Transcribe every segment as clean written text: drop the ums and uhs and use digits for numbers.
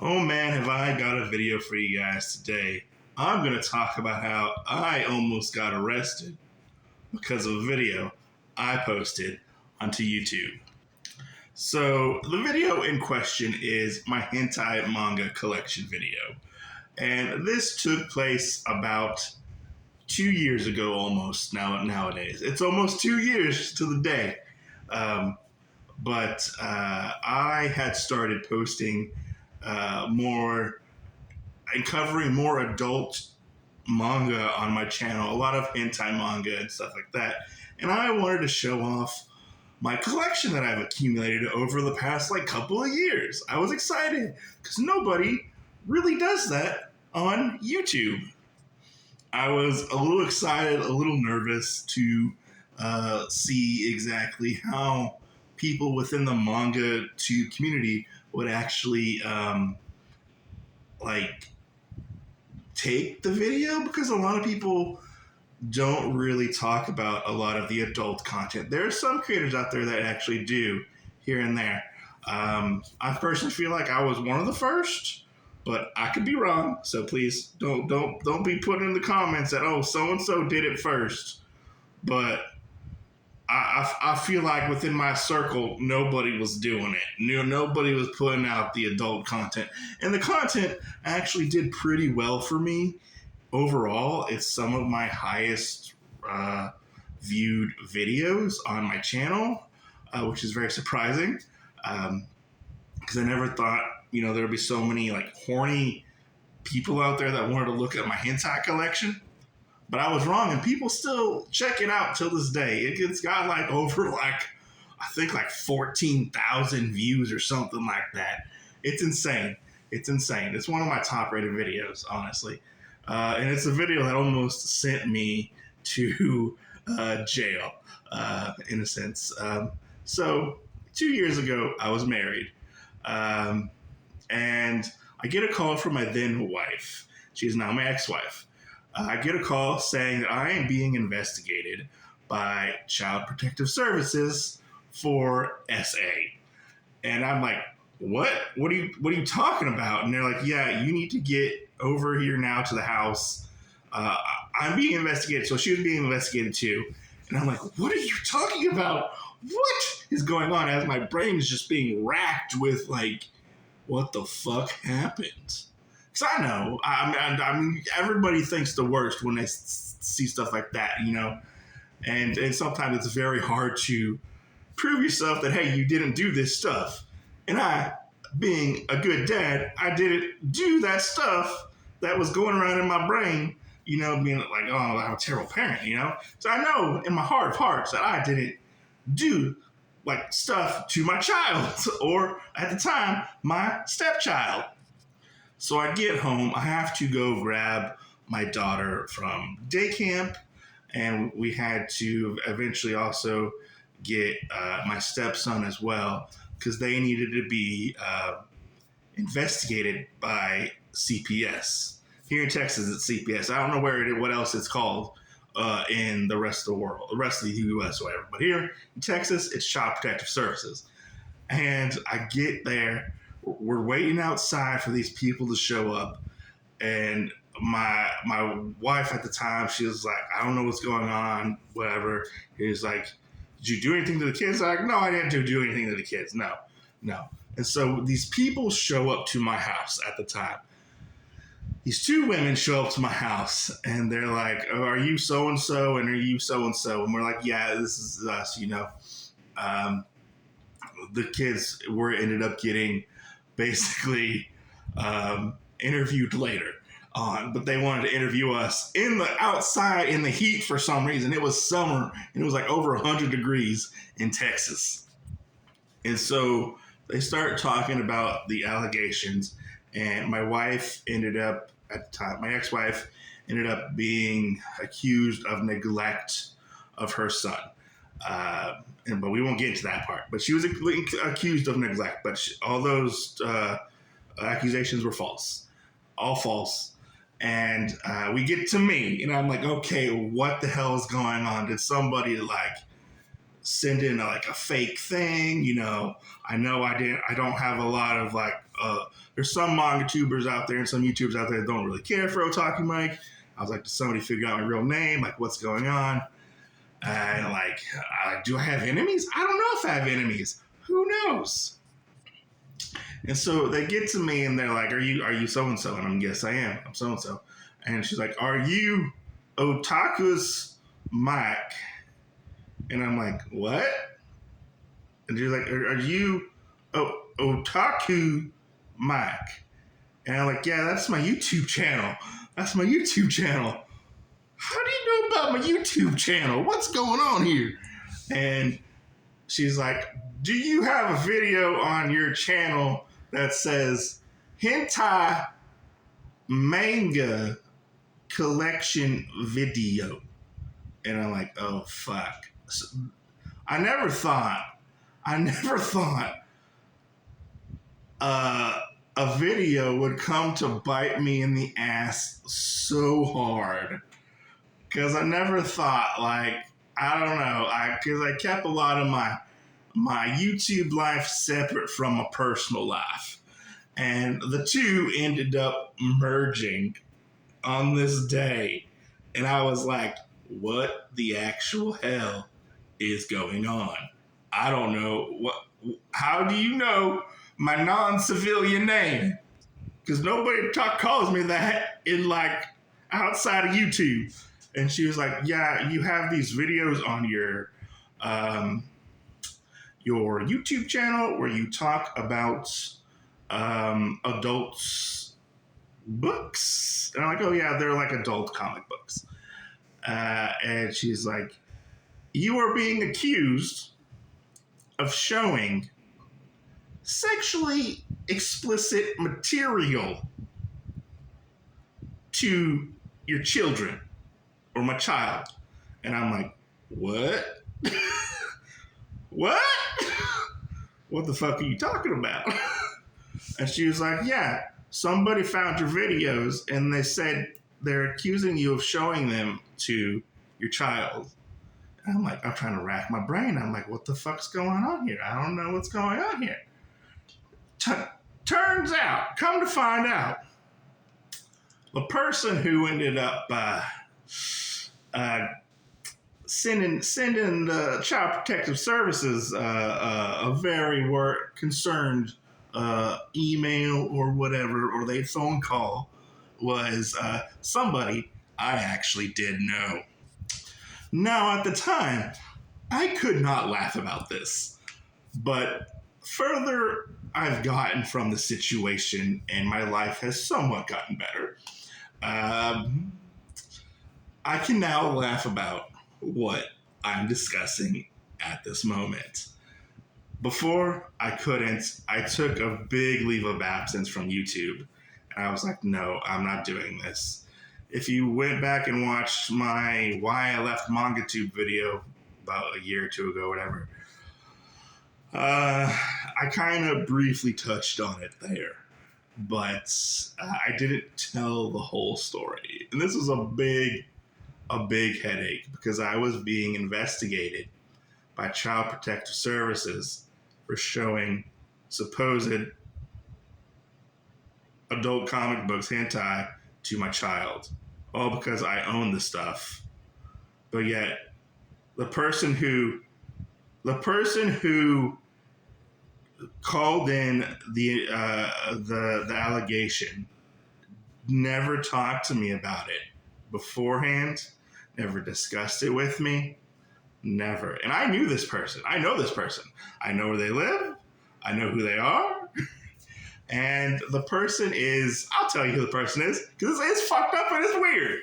Oh man, have I got a video for you guys today. I'm going to talk about how I almost got arrested because of a video I posted onto YouTube. So, the video in question is my Hentai manga collection video. And this took place about 2 years ago almost nowadays. It's almost 2 years to the day. But I had started posting more and covering more adult manga on my channel, a lot of hentai manga and stuff like that. And I wanted to show off my collection that I've accumulated over the past couple of years. I was excited because nobody really does that on YouTube. I was a little excited, a little nervous to see exactly how people within the manga community would actually take the video, because a lot of people don't really talk about a lot of the adult content. There are some creators out there that actually do here and there. I personally feel like I was one of the first, but I could be wrong. So please don't be putting in the comments that so and so did it first. But I feel like within my circle, nobody was doing it. Nobody was putting out the adult content. And the content actually did pretty well for me. Overall, it's some of my highest viewed videos on my channel, which is very surprising. Because I never thought, there would be so many horny people out there that wanted to look at my hentai collection. But I was wrong, and people still check it out till this day. It's got over I think 14,000 views or something like that. It's insane. It's one of my top rated videos, honestly. And it's a video that almost sent me to jail, in a sense. So 2 years ago, I was married. And I get a call from my then wife. She's now my ex-wife. I get a call saying that I am being investigated by Child Protective Services for SA. And I'm like, what? What are you talking about? And they're like, yeah, you need to get over here now to the house. I'm being investigated. So she was being investigated too. And I'm like, what are you talking about? What is going on? As my brain is just being racked with what the fuck happened? Because I know, I mean, everybody thinks the worst when they see stuff like that, and sometimes it's very hard to prove yourself that, hey, you didn't do this stuff. And I, being a good dad, I didn't do that stuff that was going around in my brain, being like, oh, I'm a terrible parent, So I know in my heart of hearts that I didn't do stuff to my child, or at the time, my stepchild. So I get home, I have to go grab my daughter from day camp, and we had to eventually also get my stepson as well, because they needed to be investigated by CPS. Here in Texas, it's CPS. I don't know what else it's called in the rest of the world, the rest of the U.S. or whatever. But here in Texas, it's Child Protective Services. And I get there. We're waiting outside for these people to show up, and my wife at the time, she was like, I don't know what's going on, whatever. He was like, did you do anything to the kids? I'm like, no, I didn't do anything to the kids. No. And so these people show up to my house at the time. These two women show up to my house, and they're like, oh, are you so-and-so, and are you so-and-so? And we're like, yeah, this is us, The kids ended up getting basically interviewed later on, but they wanted to interview us outside in the heat for some reason. It was summer, and it was over 100 degrees in Texas. And so they start talking about the allegations, and my wife ended up, at the time, my ex-wife ended up being accused of neglect of her son. But we won't get into that part. But she was accused of neglect. But all those accusations were false. All false. And we get to me, and I'm like, okay, what the hell is going on? Did somebody send in like a fake thing. I know I don't have a lot of like, there's some Mangatubers out there and some YouTubers out there that don't really care for Otaku Mike. I was like, does somebody figure out my real name? Like, what's going on? And like, do I have enemies? I don't know if I have enemies. Who knows? And so they get to me and they're like, are you so-and-so? And I'm, yes, I am. I'm so-and-so. And she's like, are you Otaku's Mike? And I'm like, what? And she's like, are you Otaku Mike? And I'm like, yeah, that's my YouTube channel. That's my YouTube channel. How do you know about my YouTube channel? What's going on here? And she's like, do you have a video on your channel that says Hentai Manga collection video? And I'm like, oh, fuck. So, I never thought a video would come to bite me in the ass so hard. Because I never thought, like, I don't know, because I kept a lot of my YouTube life separate from my personal life. And the two ended up merging on this day. And I was like, what the actual hell is going on? I don't know. How do you know my non-civilian name? Because nobody calls me that in like outside of YouTube. And she was like, yeah, you have these videos on your YouTube channel where you talk about adults books. And I'm like, oh yeah, they're like adult comic books. And she's like, you are being accused of showing sexually explicit material to your children or my child. And I'm like, what? What? What the fuck are you talking about? And she was like, yeah, somebody found your videos and they said they're accusing you of showing them to your child. And I'm like, I'm trying to rack my brain. I'm like, what the fuck's going on here? I don't know what's going on here. Turns out, come to find out, the person who ended up sending the Child Protective Services a very concerned email or whatever, or they phone call, was somebody I actually did know. Now, at the time, I could not laugh about this, but further I've gotten from the situation and my life has somewhat gotten better, I can now laugh about what I'm discussing at this moment. Before, I couldn't. I took a big leave of absence from YouTube, and I was like, no, I'm not doing this. If you went back and watched my Why I Left Mangatube video about a year or two ago, whatever, I kind of briefly touched on it there, but I didn't tell the whole story. And this was a big headache because I was being investigated by Child Protective Services for showing supposed adult comic books, hentai, to my child. All because I own the stuff. But yet, the person who called in the allegation never talked to me about it beforehand, never discussed it with me, never. And I knew this person. I know this person. I know where they live. I know who they are. And the person is, I'll tell you who the person is, because it's fucked up and it's weird.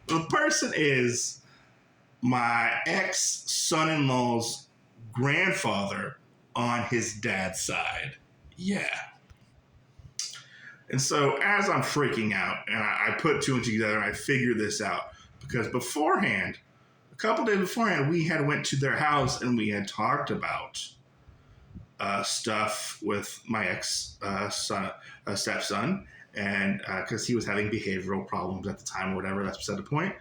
The person is my ex-son-in-law's grandfather on his dad's side. Yeah. And so as I'm freaking out, and I put two and two together, and I figured this out, because beforehand, a couple days beforehand, we had went to their house and we had talked about stuff with my stepson, and because he was having behavioral problems at the time or whatever, that's beside the point.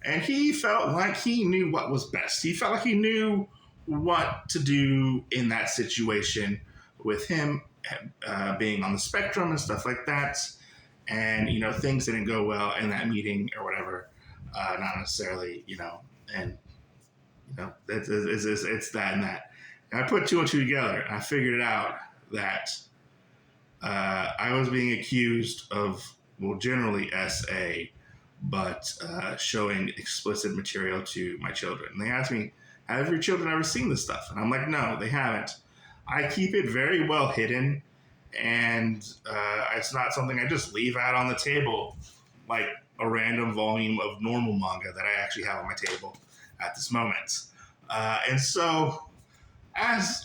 And he felt like he knew what was best. He felt like he knew what to do in that situation with him being on the spectrum and stuff like that. And, things didn't go well in that meeting or whatever. Not necessarily, and, it's that and that. And I put two and two together, and I figured it out that I was being accused of, generally SA, but showing explicit material to my children. And they asked me, have your children ever seen this stuff? And I'm like, no, they haven't. I keep it very well hidden, and it's not something I just leave out on the table like a random volume of normal manga that I actually have on my table at this moment. And so as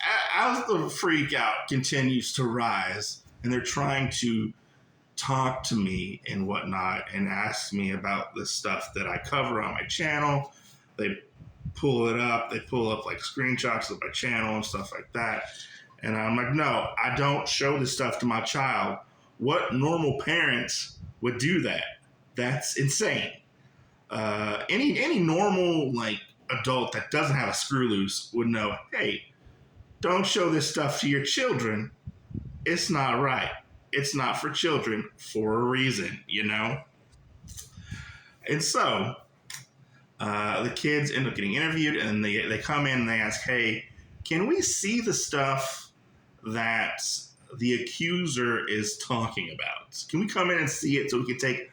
the freak out continues to rise, and they're trying to talk to me and whatnot and ask me about the stuff that I cover on my channel, they pull up like screenshots of my channel and stuff like that. And I'm like, no, I don't show this stuff to my child. What normal parents would do that? That's insane. Any normal like adult that doesn't have a screw loose would know, hey, don't show this stuff to your children. It's not right. It's not for children for a reason, And so the kids end up getting interviewed, and they come in and they ask, hey, can we see the stuff that the accuser is talking about? Can we come in and see it so we can take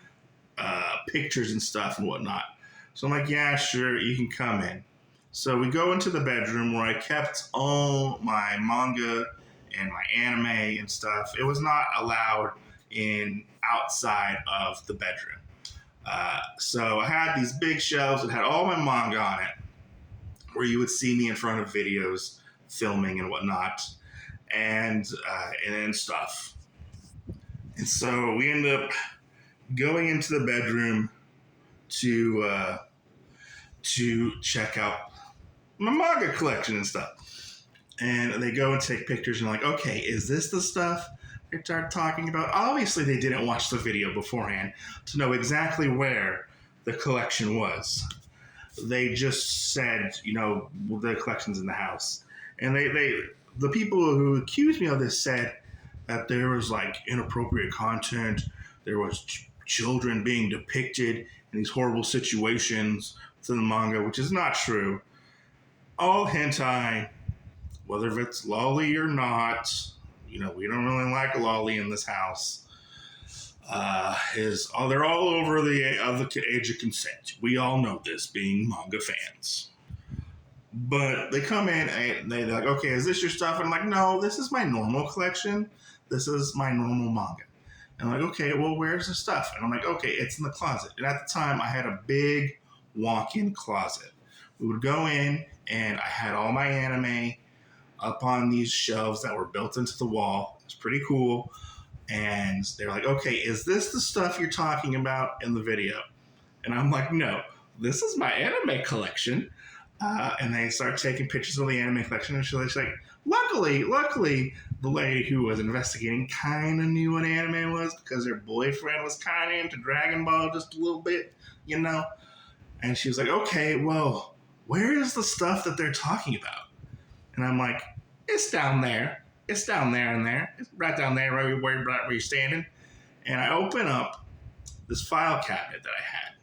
pictures and stuff and whatnot? So I'm like, yeah, sure, you can come in. So we go into the bedroom where I kept all my manga and my anime and stuff. It was not allowed in outside of the bedroom. So I had these big shelves that had all my manga on it, where you would see me in front of videos, filming and whatnot, and stuff. And so we end up going into the bedroom to check out my manga collection and stuff. And they go and take pictures and like, okay, is this the stuff they start talking about? Obviously, they didn't watch the video beforehand to know exactly where the collection was. They just said, the collection's in the house. And the people who accused me of this said that there was like inappropriate content, there was children being depicted in these horrible situations within the manga, which is not true. All hentai, whether it's lolly or not, we don't really like lolly in this house, they're all over the age of consent. We all know this, being manga fans. But they come in and they're like, okay, is this your stuff? And I'm like, no, this is my normal collection. This is my normal manga. And I'm like, okay, well, where's the stuff? And I'm like, okay, it's in the closet. And at the time, I had a big walk-in closet. We would go in, and I had all my anime up on these shelves that were built into the wall. It's pretty cool. And they're like, okay, is this the stuff you're talking about in the video? And I'm like, no, this is my anime collection. And they start taking pictures of the anime collection. And she's like, luckily, the lady who was investigating kind of knew what anime was because her boyfriend was kind of into Dragon Ball just a little bit, And she was like, okay, well, where is the stuff that they're talking about? And I'm like, it's down there. It's down there and there. It's right down there where you're standing. And I open up this file cabinet that I had.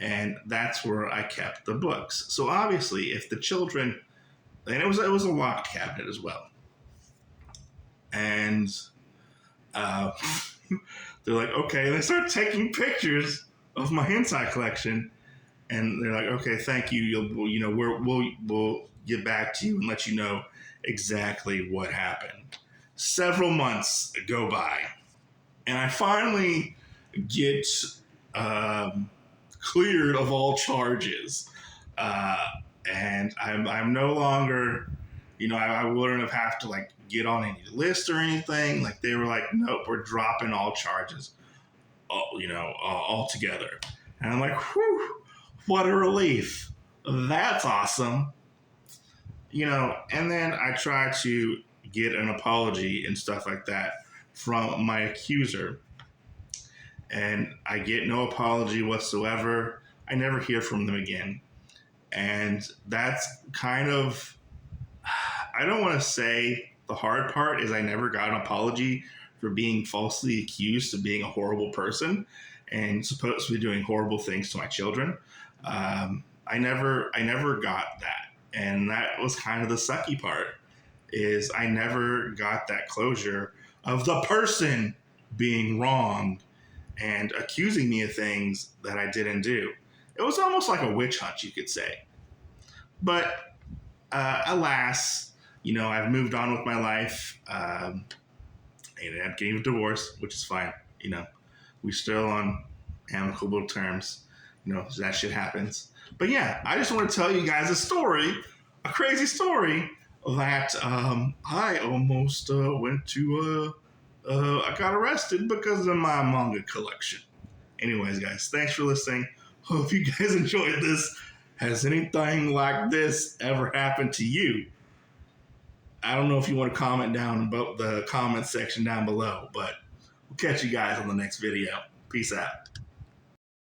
And that's where I kept the books. So obviously, if the children, and it was a locked cabinet as well. And they're like, okay. And they start taking pictures of my hentai collection. And they're like, okay, thank you. We'll get back to you and let you know exactly what happened. Several months go by, and I finally get cleared of all charges. And I'm no longer, I wouldn't have to like get on any list or anything. Like they were like, nope, we're dropping all charges, altogether. And I'm like, whew. What a relief. That's awesome. And then I try to get an apology and stuff like that from my accuser. And I get no apology whatsoever. I never hear from them again. And that's kind of, I don't want to say the hard part is I never got an apology for being falsely accused of being a horrible person and supposedly doing horrible things to my children. I never got that. And that was kind of the sucky part, is I never got that closure of the person being wrong and accusing me of things that I didn't do. It was almost like a witch hunt, you could say. But alas, I've moved on with my life. I ended up getting a divorce, which is fine. We're still on amicable terms. That shit happens. But yeah, I just want to tell you guys a crazy story that I almost went to. I got arrested because of my manga collection. Anyways, guys, thanks for listening. Hope you guys enjoyed this. Has anything like this ever happened to you? I don't know if you want to comment down about the comment section down below, but we'll catch you guys on the next video. Peace out.